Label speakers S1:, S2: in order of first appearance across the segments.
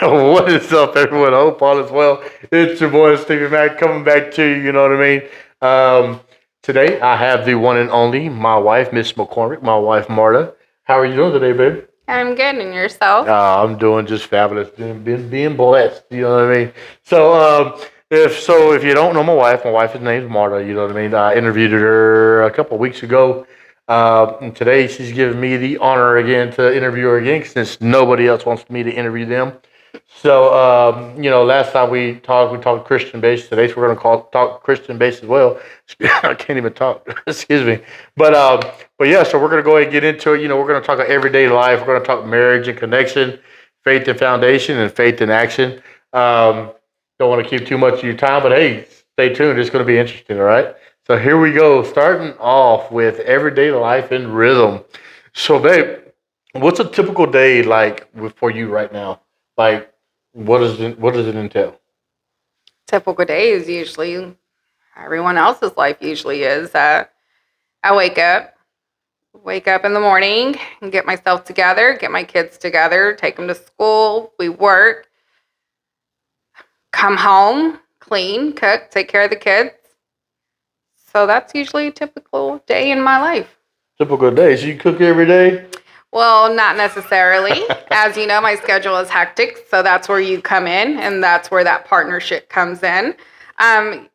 S1: What is up, everyone? I hope all is well. It's your boy Stevie Mac coming back to you. You know what I mean. Today I have the one and only my wife, Miss McCormick, my wife Marta. How are you doing today, babe?
S2: I'm good, and yourself?
S1: I'm doing just fabulous. Being blessed. You know what I mean. So, if you don't know my wife is named Marta. You know what I mean. I interviewed her a couple of weeks ago. And today she's giving me the honor again to interview her again since nobody else wants me to interview them. So, last time we talked Christian based. Today we're going to talk Christian based as well. I can't even talk. Excuse me. But yeah, so we're going to go ahead and get into it. We're going to talk about everyday life. We're going to talk marriage and connection, faith and foundation, and faith in action. Don't want to keep too much of your time, but hey, stay tuned. It's going to be interesting. All right. So here we go. Starting off with everyday life and rhythm. So, babe, what's a typical day like for you right now? Like, what does it entail?
S2: Typical day is usually everyone else's life usually is. I wake up in the morning, and get myself together, get my kids together, take them to school. We work, come home, clean, cook, take care of the kids. So that's usually a typical day in my life.
S1: Typical day. So you cook every day?
S2: Well, not necessarily. As you know, my schedule is hectic, so that's where you come in, and that's where that partnership comes in. Um,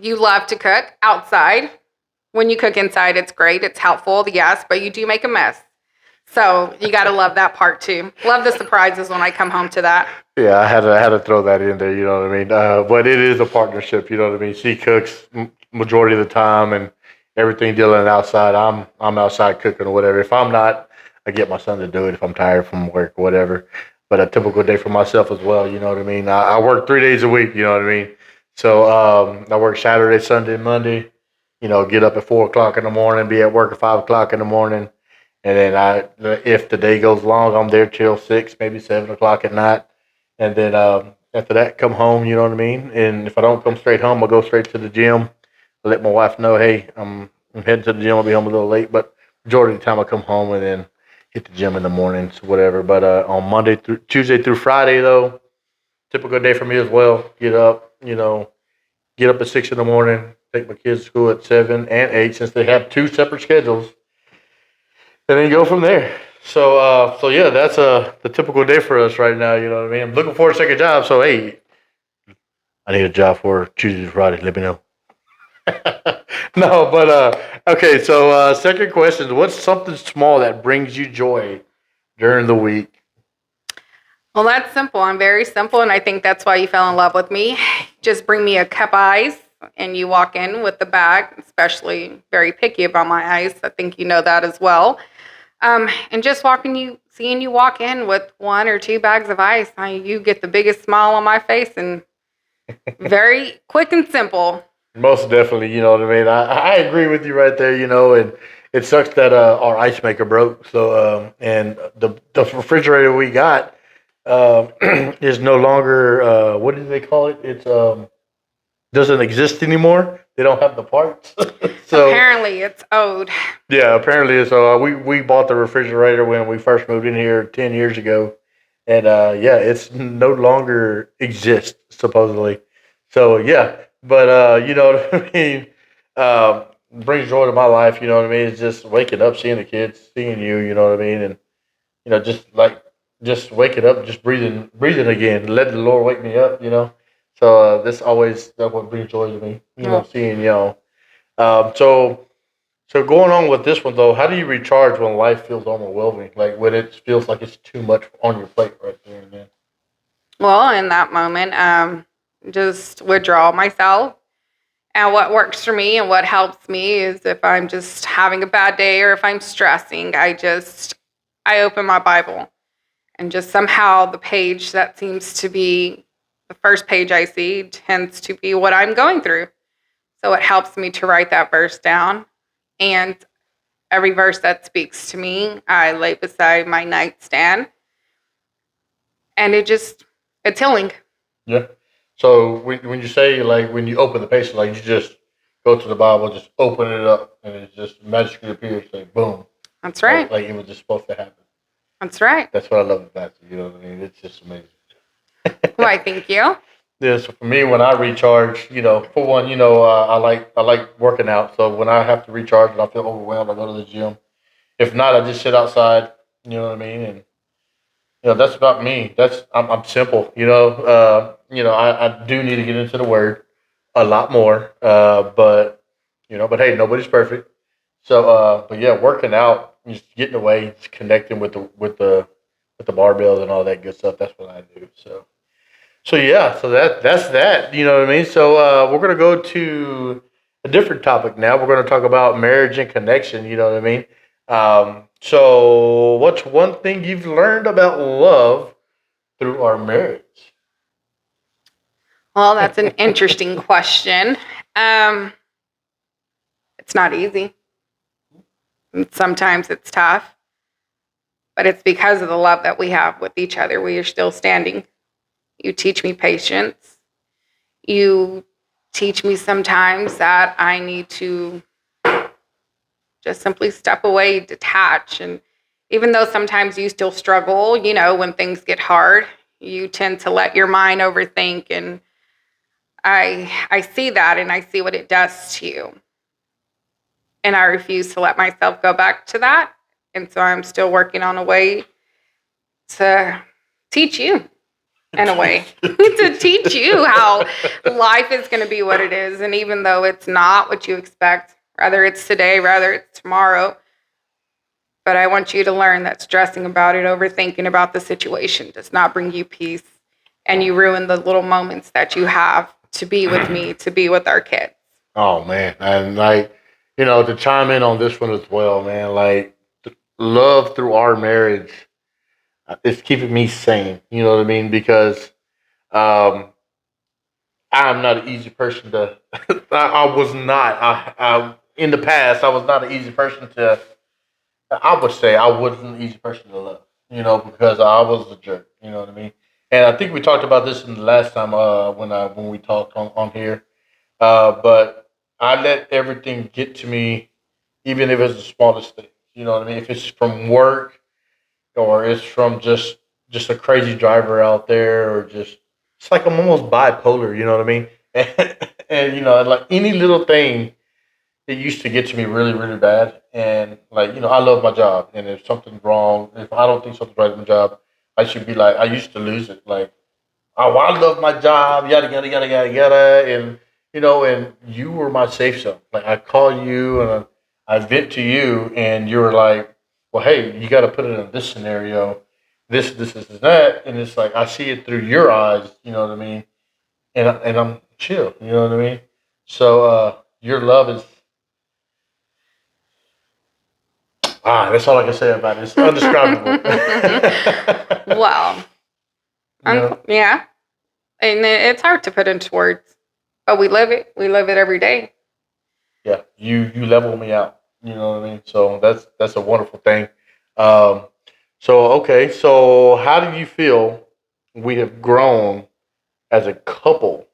S2: you love to cook outside. When you cook inside, it's great. It's helpful, yes, but you do make a mess. So you got to love that part too. Love the surprises when I come home to that.
S1: Yeah, I had to throw that in there. You know what I mean? But it is a partnership. You know what I mean? She cooks majority of the time, and everything dealing outside. I'm outside cooking or whatever. If I'm not, I get my son to do it if I'm tired from work or whatever. But a typical day for myself as well. You know what I mean? I work 3 days a week. You know what I mean? So I work Saturday, Sunday, Monday. Get up at 4 o'clock in the morning, be at work at 5 o'clock in the morning, and then if the day goes long, I'm there till 6, maybe 7 o'clock at night, and then after that, come home. You know what I mean? And if I don't come straight home, I'll go straight to the gym. I let my wife know, hey, I'm heading to the gym. I'll be home a little late, but majority of the time I come home and then hit the gym in the mornings, whatever. But on Tuesday through Friday though, typical day for me as well. Get up at 6 in the morning, take my kids to school at 7 and 8 since they have two separate schedules, and then go from there. So yeah, that's the typical day for us right now. You know what I mean? I'm looking for a second job. So hey, I need a job for Tuesday to Friday. Let me know. No, but okay. So second question: what's something small that brings you joy during the week?
S2: Well, that's simple. I'm very simple, and I think that's why you fell in love with me. Just bring me a cup of ice, and you walk in with the bag, especially very picky about my ice. I think you know that as well. And just seeing you walk in with one or two bags of ice, you get the biggest smile on my face, and very quick and simple.
S1: Most definitely, you know what I mean. I agree with you right there. And it sucks that our ice maker broke. So and the refrigerator we got is no longer what do they call it? It's doesn't exist anymore. They don't have the parts. So
S2: Apparently, it's owed.
S1: yeah, apparently so. We bought the refrigerator when we first moved in here 10 years ago, and yeah, it's no longer exists supposedly. So yeah, but you know what I mean. Brings joy to my life. You know what I mean. It's just waking up, seeing the kids, seeing you. You know what I mean, and just waking up, just breathing again. Let the Lord wake me up. So this always that what brings joy to me.
S2: Well,
S1: Seeing so going on with this one though, how do you recharge when life feels overwhelming? Like when it feels like it's too much on your plate right there and then.
S2: well, in that moment, just withdraw myself. And what works for me and what helps me is if I'm just having a bad day or if I'm stressing, I open my Bible, and just somehow the page that seems to be the first page I see tends to be what I'm going through. So it helps me to write that verse down. And every verse that speaks to me, I lay beside my nightstand. And it's healing.
S1: Yeah. So when you say like when you open the page, like you just go to the Bible, just open it up, and it just magically appears, like boom,
S2: That's
S1: like
S2: right.
S1: like it was just supposed to happen.
S2: That's right.
S1: That's what I love about it. You know what I mean? It's just amazing.
S2: Why, thank you.
S1: Yeah, so for me, when I recharge, for one, I like working out. So when I have to recharge and I feel overwhelmed, I go to the gym. If not, I just sit outside. You know what I mean? And that's about me. I'm simple. I do need to get into the word a lot more. But hey, nobody's perfect. So, but yeah, working out, just getting away, just connecting with the barbells and all that good stuff. That's what I do. So yeah, so that's that. You know what I mean? So we're gonna go to a different topic now. We're gonna talk about marriage and connection. You know what I mean? So what's one thing you've learned about love through our marriage?
S2: Well, that's an interesting question. Um, it's not easy. Sometimes it's tough, but it's because of the love that we have with each other. We are still standing. You teach me patience. You teach me sometimes that I need to just simply step away, detach. And even though sometimes you still struggle, when things get hard, you tend to let your mind overthink. And I see that and I see what it does to you. And I refuse to let myself go back to that. And so I'm still working on a way to teach you, in a way, to teach you how life is going to be what it is. And even though it's not what you expect, whether it's today, whether it's tomorrow, but I want you to learn that stressing about it, overthinking about the situation does not bring you peace. And you ruin the little moments that you have to be with me, to be with our kids.
S1: Oh man, and to chime in on this one as well, man. Like love through our marriage is keeping me sane. You know what I mean? Because um, I'm not an easy person to. I was not. In the past, I was not an easy person to. I would say I wasn't an easy person to love. Because I was a jerk. You know what I mean? And I think we talked about this in the last time when we talked on here. But I let everything get to me, even if it's the smallest thing. You know what I mean? If it's from work or it's from just a crazy driver out there, or just it's like I'm almost bipolar. You know what I mean? And like any little thing, it used to get to me really, really bad. And like I love my job, and if something's wrong, if I don't think something's right with my job, I should be like I used to lose it. Like, oh, I love my job, yada yada yada yada yada, and and you were my safe zone. Like I call you and I vent to you, and you were like, well, hey, you got to put it in this scenario, this, that, and it's like I see it through your eyes. You know what I mean? And I'm chill. You know what I mean? So your love is that's all I can say about it. It's undescribable.
S2: Well,
S1: Yeah.
S2: yeah. And it's hard to put into words, but we live it. We live it every day.
S1: Yeah, you level me out. You know what I mean? So that's a wonderful thing. Um, so okay, so how do you feel we have grown as a couple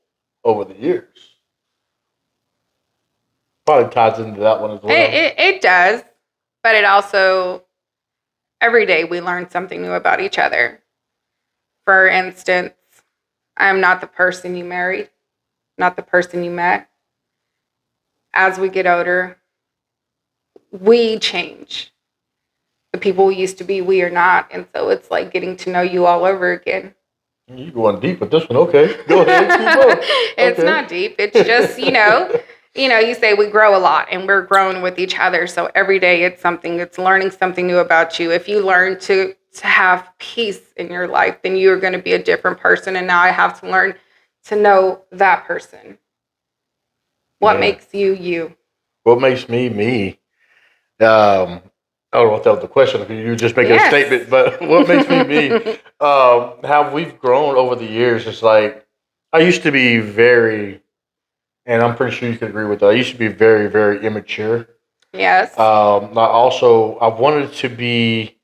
S1: over the years? Probably ties into that one as
S2: It,
S1: well.
S2: it, it does, but it also, every day we learn something new about each other. For instance, I'm not the person you married, not the person you met. As we get older, we change. The people we used to be, we are not. And so it's like getting to know you all over again.
S1: You going deep with this one? Okay, go ahead, keep
S2: It's
S1: going.
S2: not deep. It's just, you say we grow a lot and we're growing with each other. So every day it's learning something new about you. If you learn to have peace in your life, then you're going to be a different person. And now I have to learn to know that person. What
S1: Man,
S2: makes you you?
S1: what makes me me? I don't know if that was the question. If you were just making a
S2: Yes.
S1: statement, but what makes me me? How we've grown over the years. It's like I used to be very, and I'm pretty sure you could agree with that. I used to be very, very immature.
S2: Yes.
S1: I wanted to be.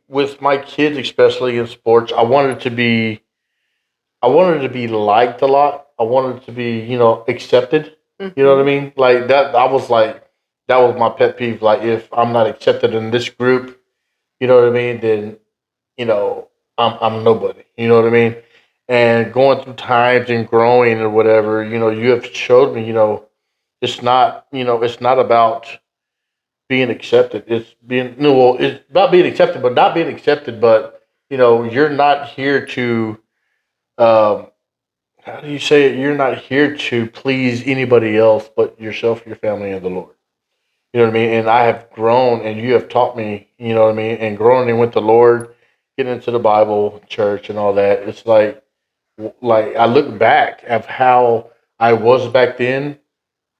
S1: With my kids, especially in sports, I wanted to be liked a lot. I wanted to be, accepted. You know what I
S2: Hmm.
S1: mean? Like that. That was my pet peeve. Like if I'm not accepted in this group, you know what I mean? Then you know I'm nobody. You know what I mean? And going through times and growing or whatever, you have showed me, it's not about being accepted. It's being no, well, it's about being accepted, but not being accepted. But you're not here to. Um, how do you say it? You're not here to please anybody else but yourself, your family, and the Lord. You know what I mean? And I have grown, and you have taught me. You know what I mean? And growing in with the Lord, getting into the Bible, church, and all that. It's like I look back of how I was back then.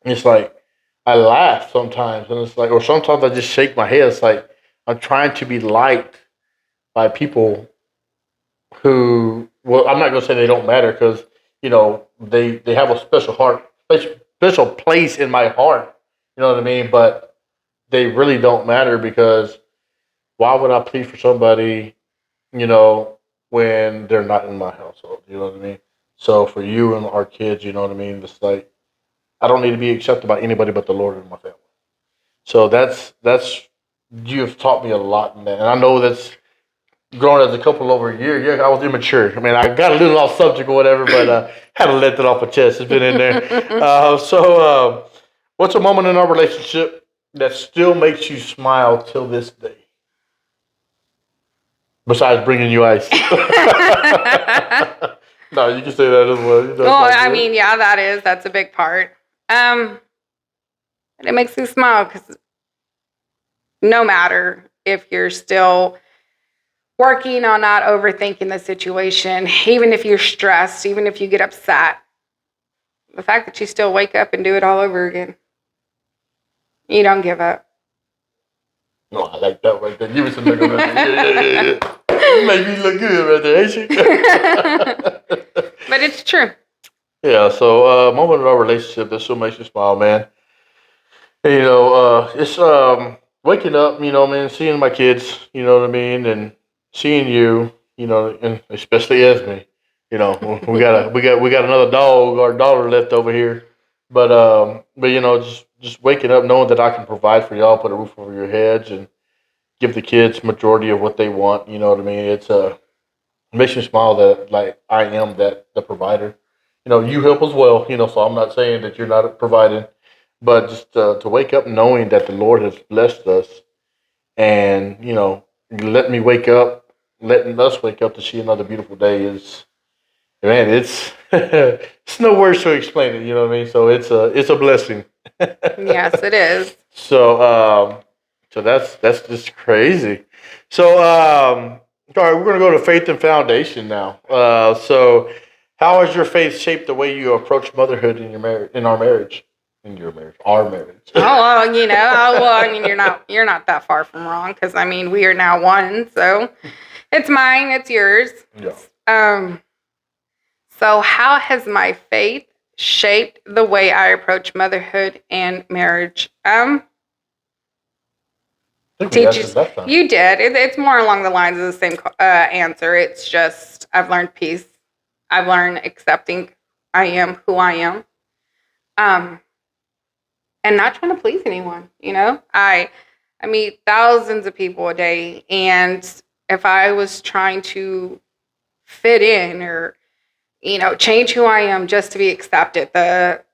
S1: It's like I laugh sometimes, and it's like, or sometimes I just shake my head. It's like I'm trying to be liked by people who, well, I'm not gonna say they don't matter because they have a special heart, special place in my heart. You know what I mean? But they really don't matter because why would I plead for somebody, you know, when they're not in my household? You know what I mean? So for you and our kids, you know what I mean? It's like I don't need to be accepted by anybody but the Lord and my family. So that's you have taught me a lot in that, and I know that's growing as a couple over a year. Yeah, I was immature. I mean, I got a little off subject or whatever, but had to let that off my chest. It's been in there. What's a moment in our relationship that still makes you smile till this day? Besides bringing you ice. No, you can say that as well.
S2: Well, I mean, yeah, that's a big part. And it makes me smile because no matter if you're still working on not overthinking the situation, even if you're stressed, even if you get upset, the fact that you still wake up and do it all over again, you don't give up.
S1: No, I like that right there. Give me some nigga right there. Yeah. You make me look good right there, ain't you?
S2: But it's true.
S1: Yeah, so moment in our relationship that still makes you smile, man. And, it's waking up, man, seeing my kids, you know what I mean, and seeing you, and especially Esme. We got another dog, our daughter left over here. But just waking up knowing that I can provide for y'all, put a roof over your heads and give the kids majority of what they want, you know what I mean? It makes me smile that like I am that the provider. You help as well, so I'm not saying that you're not providing, but just to wake up knowing that the Lord has blessed us and, let me wake up, letting us wake up to see another beautiful day is, man, it's, it's no words to explain it, you know what I mean? So it's a blessing.
S2: Yes, it is.
S1: So that's just crazy. So all right, we're gonna go to faith and foundation now. So how has your faith shaped the way you approach motherhood in your marriage, in our marriage, in your marriage, our marriage?
S2: Oh well, I mean, you're not that far from wrong because I mean, we are now one, so it's mine, it's yours.
S1: Yeah.
S2: So how has my faith shaped the way I approach motherhood and marriage?
S1: I think we asked
S2: Teaches
S1: it last time.
S2: you did. It's more along the lines of the same answer. It's just I've learned peace. I've learned accepting I am who I am, um, and not trying to please anyone. I meet thousands of people a day, and if I was trying to fit in or change who I am just to be accepted, the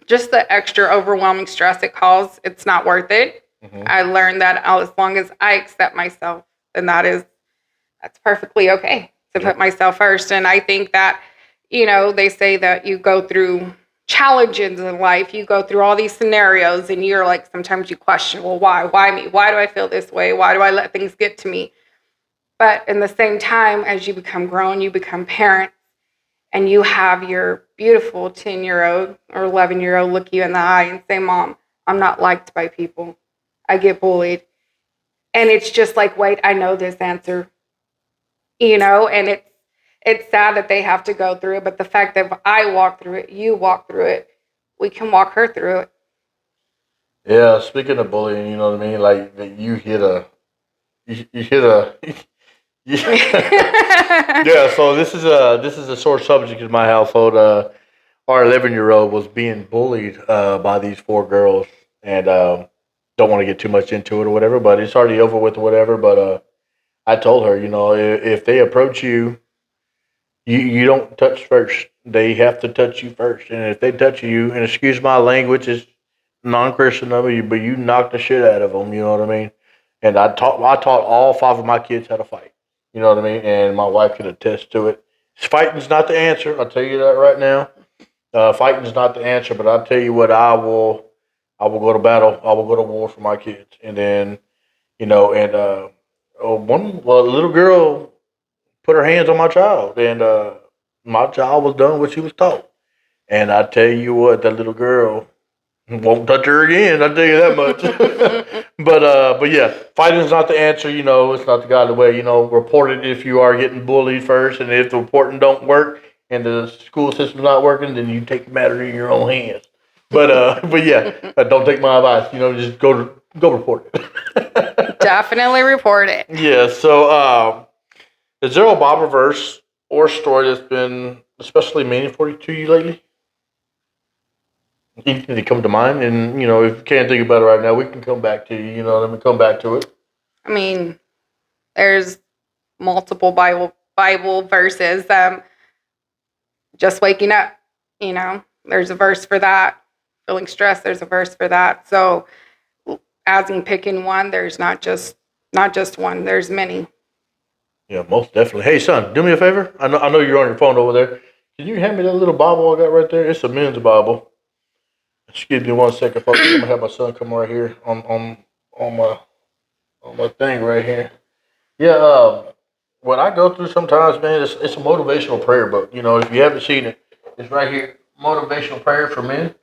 S2: just the extra overwhelming stress it causes, it's not worth it.
S1: Mm-hmm.
S2: I learned that as long as I accept myself, then that's perfectly okay to put myself first. And I think that, they say that you go through challenges in life, you go through all these scenarios, and you're like, sometimes you question, well, why? Why me? Why do I feel this way? Why do I let things get to me? But in the same time, as you become grown, you become parents, and you have your beautiful 10-year-old or 11-year-old look you in the eye and say, Mom, I'm not liked by people. I get bullied. And it's just like, wait, I know this answer, and it's sad that they have to go through it. But the fact that if I walk through it, you walk through it, we can walk her through it.
S1: Yeah, speaking of bullying, you know what I mean? Like that you hit a yeah, so this is a sore subject in my household. Our 11-year-old was being bullied by these four girls, and don't want to get too much into it or whatever. But it's already over with or whatever. But I told her, if they approach you, you don't touch first. They have to touch you first. And if they touch you, and excuse my language, it's non-Christian of you, but you knock the shit out of them. You know what I mean? And I taught all five of my kids how to fight. You know what I mean? And my wife can attest to it. Fighting's not the answer. I'll tell you that right now. Fighting's not the answer, but I'll tell you what. I will go to battle. I will go to war for my kids. And then and a little girl put her hands on my child, and my child was done what she was taught. And I tell you what, that little girl won't touch her again. I tell you that much. but yeah, fighting's not the answer. It's not the godly way. Report it if you are getting bullied first, and if the reporting don't work and the school system's not working, then you take the matter in your own hands. But yeah, don't take my advice. Just go report it.
S2: Definitely report it.
S1: Yeah. So, is there a Bible verse or story that's been especially meaningful to you lately? Anything that come to mind, and if you can't think about it right now, we can come back to you. Let me come back to it.
S2: I mean, there's multiple Bible verses. Just waking up, there's a verse for that. Feeling stressed, there's a verse for that. So, as in picking one, there's not just one. There's many.
S1: Yeah, most definitely. Hey, son, do me a favor. I know you're on your phone over there. Can you hand me that little Bible I got right there? It's a men's Bible. Excuse me 1 second, folks. I'm gonna have my son come right here on my thing right here. Yeah. What I go through sometimes, man, it's a motivational prayer book. If you haven't seen it, it's right here. Motivational prayer for men.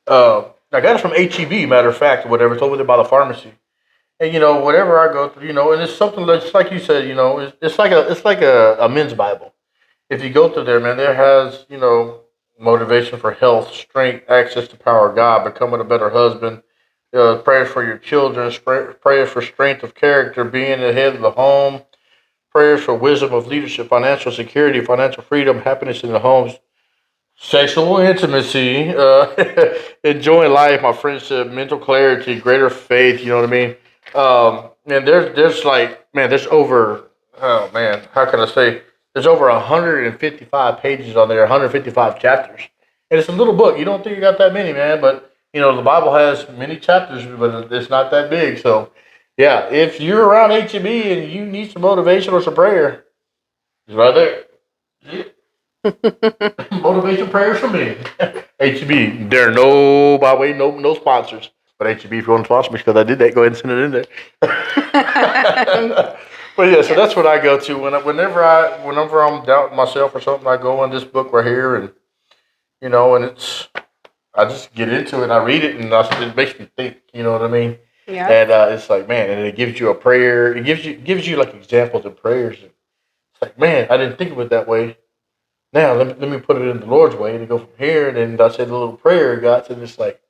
S1: I got it from HEB, matter of fact, or whatever. It's over there by the pharmacy. And whatever I go through, and it's something just like you said, it's like a men's Bible. If you go through there, man, there has motivation for health, strength, access to power of God, becoming a better husband, prayers for your children, prayers for strength of character, being the head of the home, prayers for wisdom of leadership, financial security, financial freedom, happiness in the homes, sexual intimacy, enjoying life, my friendship, mental clarity, greater faith. You know what I mean? And there's like, man, there's over, oh man, how can I say? There's over 155 pages on there, 155 chapters, and it's a little book. You don't think you got that many, man, but the Bible has many chapters, but it's not that big. So, yeah, if you're around HEB and you need some motivation or some prayer, it's right there. Yeah. Motivation prayers for me. HEB. There are no, by the way, no sponsors. But HEB, if you want to sponsor me, because I did that, go ahead and send it in there. But yeah, so that's what I go to whenever I'm doubting myself or something. I go in this book right here, and and I just get into it and I read it, and it makes me think. You know what I mean?
S2: Yeah.
S1: And it's like, man, and it gives you a prayer. It gives you like examples of prayers. It's like, man, I didn't think of it that way. Now let me put it in the Lord's way, and go from here. And then I said a little prayer, God, and it's like,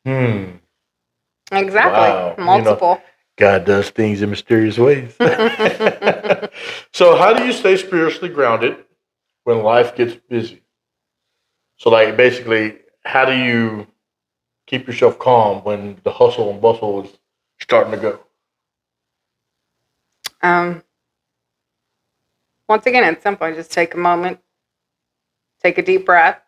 S2: Exactly.
S1: wow,
S2: Multiple.
S1: God does things in mysterious ways. So, how do you stay spiritually grounded when life gets busy? So, like, basically, how do you keep yourself calm when the hustle and bustle is starting to go?
S2: Once again, it's simple. Just take a moment, take a deep breath,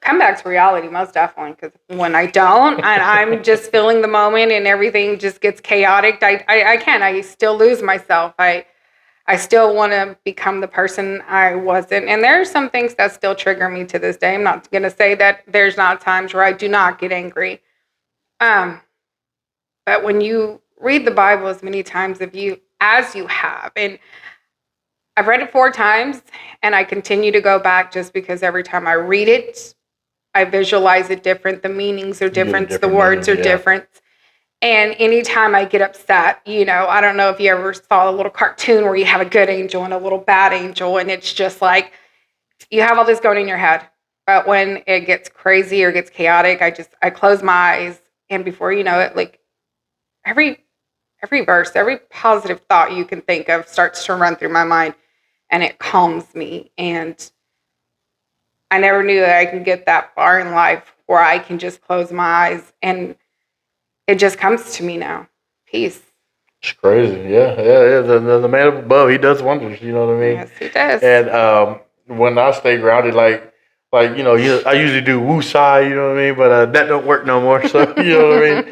S2: come back to reality, most definitely. Because when I don't, and I'm just feeling the moment, and everything just gets chaotic, I can't. I still lose myself. I still want to become the person I wasn't. And there are some things that still trigger me to this day. I'm not going to say that there's not times where I do not get angry. But when you read the Bible as many times as you have, and I've read it 4 times, and I continue to go back just because every time I read it, I visualize it different. The meanings are different. The words are different. And anytime I get upset, I don't know if you ever saw a little cartoon where you have a good angel and a little bad angel, and it's just like you have all this going in your head. But when it gets crazy or gets chaotic, I close my eyes, and before you know it, like every verse, every positive thought you can think of starts to run through my mind, and it calms me. And I never knew that I could get that far in life where I can just close my eyes and it just comes to me now. Peace.
S1: It's crazy. Yeah. The man up above, he does wonders. You know what I mean?
S2: Yes, he does.
S1: And when I stay grounded, I usually do woosai. You know what I mean? But that don't work no more. So you know what I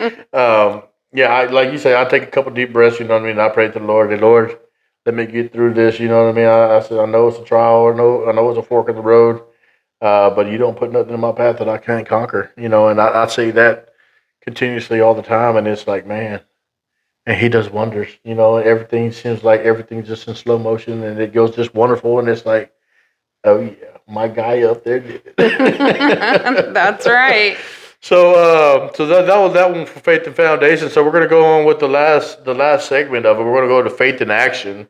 S1: mean? Yeah, like you say, I take a couple deep breaths. You know what I mean? I pray to the Lord. The Lord, let me get through this. You know what I mean? I said, I know it's a trial. I know it's a fork in the road. But you don't put nothing in my path that I can't conquer. You know, and I say that continuously all the time. And it's like, man. And he does wonders. You know, everything seems like everything's just in slow motion, and it goes just wonderful. And it's like, oh yeah, my guy up there did it.
S2: That's right.
S1: So that was that one for faith and foundation. So we're gonna go on with the last segment of it. We're gonna go to faith in action.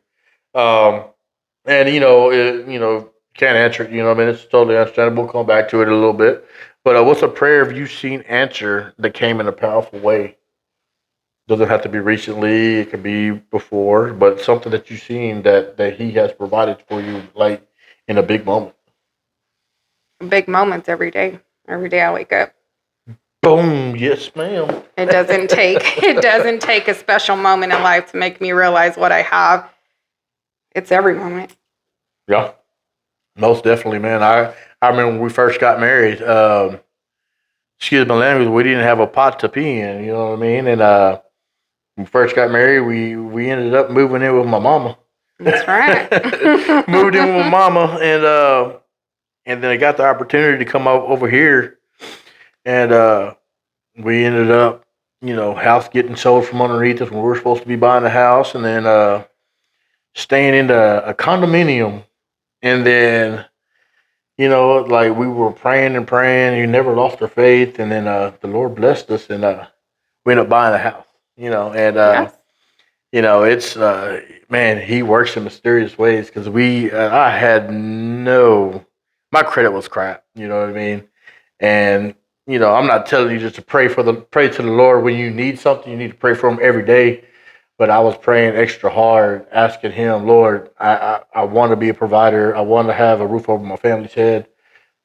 S1: Um, and can't answer it. You know, I mean, it's totally understandable. We'll come back to it a little bit. But what's a prayer have you seen answer that came in a powerful way? Doesn't have to be recently. It could be before, but something that you've seen that he has provided for you, like in a big moment.
S2: Big moments every day. Every day I wake up.
S1: Boom. Yes, ma'am.
S2: It doesn't take a special moment in life to make me realize what I have. It's every moment.
S1: Yeah, most definitely, man. I remember when we first got married. Excuse my language. We didn't have a pot to pee in. You know what I mean? And when we first got married, we ended up moving in with my mama.
S2: That's right.
S1: Moved in with my mama, and then I got the opportunity to come over here, and we ended up, house getting sold from underneath us when we were supposed to be buying a house, and then staying in a condominium, and then like we were praying and praying. You never lost our faith, and then the Lord blessed us, and we ended up buying a house. And
S2: Yes.
S1: it's man, He works in mysterious ways because I had no, my credit was crap. You know what I mean? And I'm not telling you just to pray to the Lord when you need something. You need to pray for Him every day. But I was praying extra hard, asking Him, Lord, I want to be a provider. I want to have a roof over my family's head.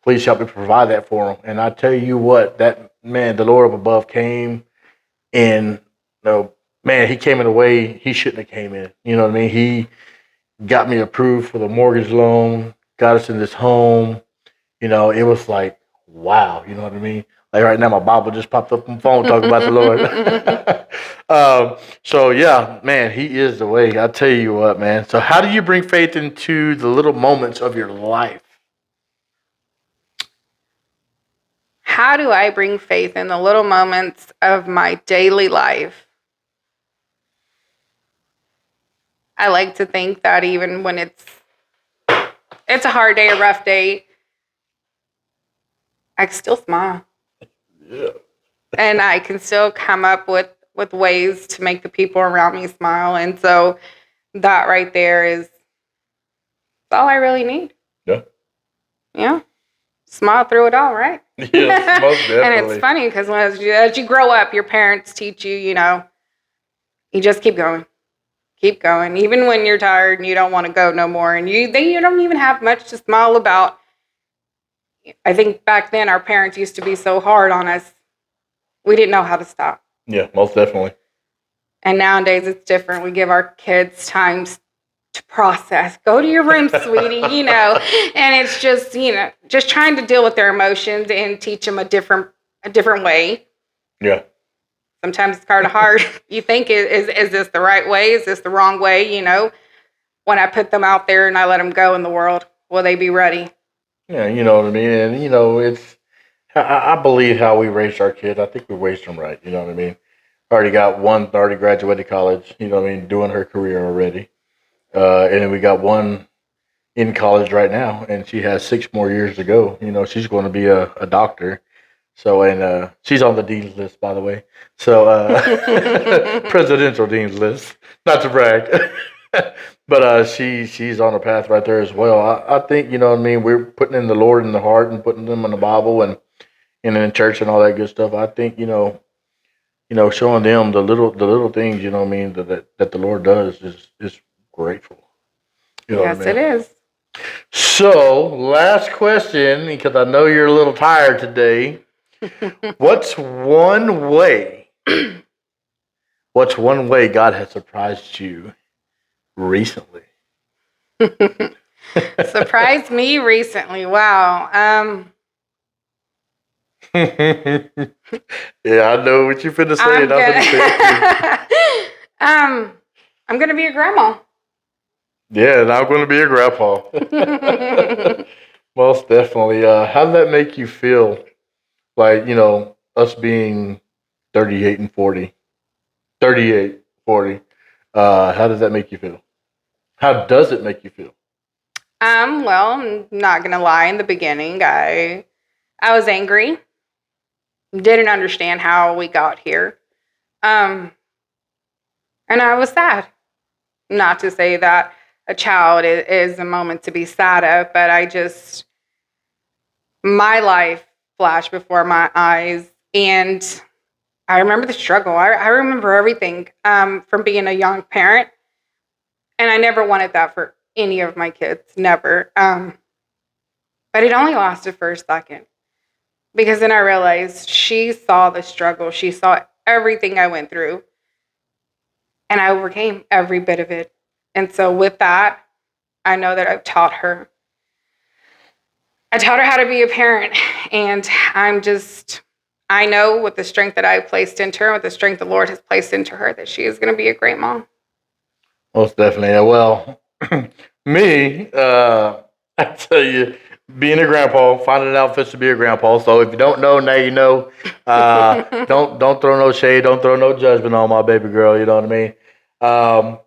S1: Please help me provide that for them. And I tell you what, that man, the Lord up above came in. No, man, He came in a way He shouldn't have came in. You know what I mean? He got me approved for the mortgage loan, got us in this home. It was like, wow, you know what I mean? Like right now, my Bible just popped up on my phone talking about the Lord. So yeah, man, He is the way. I tell you what, man. So how do you bring faith into the little moments of your life?
S2: How do I bring faith in the little moments of my daily life? I like to think that even when it's a hard day, a rough day, I can still smile.
S1: Yeah.
S2: And I can still come up with ways to make the people around me smile. And so that right there is all I really need.
S1: Yeah.
S2: Yeah. Smile through it all, right?
S1: Yes, most
S2: And
S1: definitely.
S2: it's funny because as you grow up, your parents teach you, you just keep going. Keep going. Even when you're tired and you don't want to go no more. And you don't even have much to smile about. I think back then our parents used to be so hard on us. We didn't know how to stop.
S1: Yeah, most definitely.
S2: And nowadays it's different. We give our kids time to process. Go to your room, sweetie, And it's just, just trying to deal with their emotions and teach them a different way.
S1: Yeah.
S2: Sometimes it's kind of hard. You think, is this the right way? Is this the wrong way? When I put them out there and I let them go in the world, will they be ready?
S1: Yeah, you know what I mean? And, it's, I believe how we raised our kids. I think we raised them right. You know what I mean? Already got one, already graduated college, you know what I mean, doing her career already. And then we got one in college right now, and she has 6 more years to go. She's going to be a doctor. So, and she's on the dean's list, by the way. So, presidential dean's list, not to brag. But she's on the path right there as well. I think, you know what I mean, we're putting in the Lord in the heart and putting them in the Bible and in church and all that good stuff. I think, showing them the little things, you know what I mean, that the Lord does is grateful. You know what I
S2: Yes,
S1: mean?
S2: it is.
S1: So, last question, because I know you're a little tired today. What's one way? What's one way God has surprised you recently?
S2: Surprised me recently. Wow.
S1: Yeah, I know what you're finna say,
S2: I'm
S1: and I'm finna say it too.
S2: gonna I'm gonna be a grandma.
S1: Yeah, and I'm gonna be a grandpa. Most definitely. How did that make you feel? Like, us being 38 and 40. 38, 40. How does that make you feel? How does it make you feel?
S2: Well, I'm not gonna lie, in the beginning I was angry, didn't understand how we got here. Um, and I was sad. Not to say that a child is a moment to be sad of, but my life flashed before my eyes. And I remember the struggle. I remember everything from being a young parent. And I never wanted that for any of my kids, never. But it only lasted for a second because then I realized she saw the struggle. She saw everything I went through and I overcame every bit of it. And so with that, I know that I taught her how to be a parent. And I know with the strength that I've placed into her, with the strength the Lord has placed into her, that she is going to be a great mom.
S1: Most definitely. Well, me, I tell you, being a grandpa, finding outfits to be a grandpa. So if you don't know, now you know. Don't throw no shade, don't throw no judgment on my baby girl. You know what I mean? Um,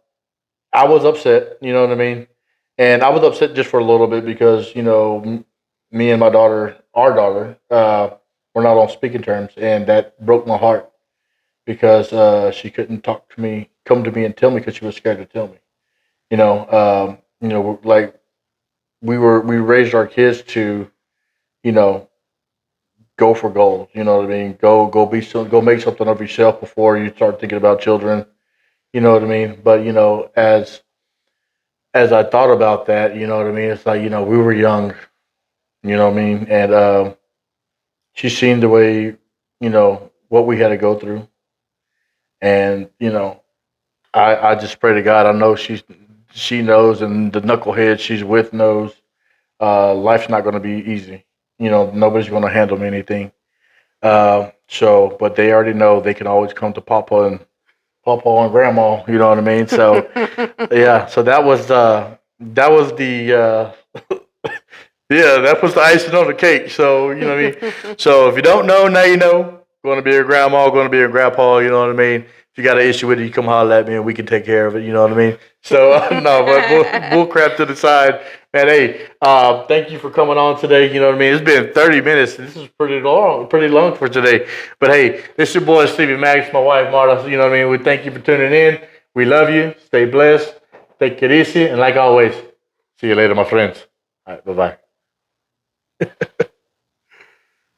S1: I was upset. You know what I mean? And I was upset just for a little bit because me and my daughter, our daughter, were not on speaking terms, and that broke my heart because she couldn't come to me and tell me because she was scared to tell me. Like we raised our kids to, you know, go for gold. You know what I mean? Go make something of yourself before you start thinking about children. You know what I mean? But as I thought about that, you know what I mean? It's like we were young. You know what I mean? And she's seen the way what we had to go through, and I just pray to God. I know she knows, and the knucklehead she's with knows. Life's not going to be easy. Nobody's going to handle me anything. But they already know they can always come to Papa and Grandma. You know what I mean? So yeah. So that was the yeah, that was the icing on the cake. So you know what I mean. So if you don't know, now you know. Going to be a grandma, going to be a grandpa. You know what I mean. If you got an issue with it, you come holler at me and we can take care of it. You know what I mean. So no, but bull crap to the side, man. Hey, thank you for coming on today. You know what I mean. It's been 30 minutes. This is pretty long for today. But hey, this is your boy Stevie Max, my wife Marta. You know what I mean. We thank you for tuning in. We love you. Stay blessed. Take it easy, and like always, see you later, my friends. All right, bye bye.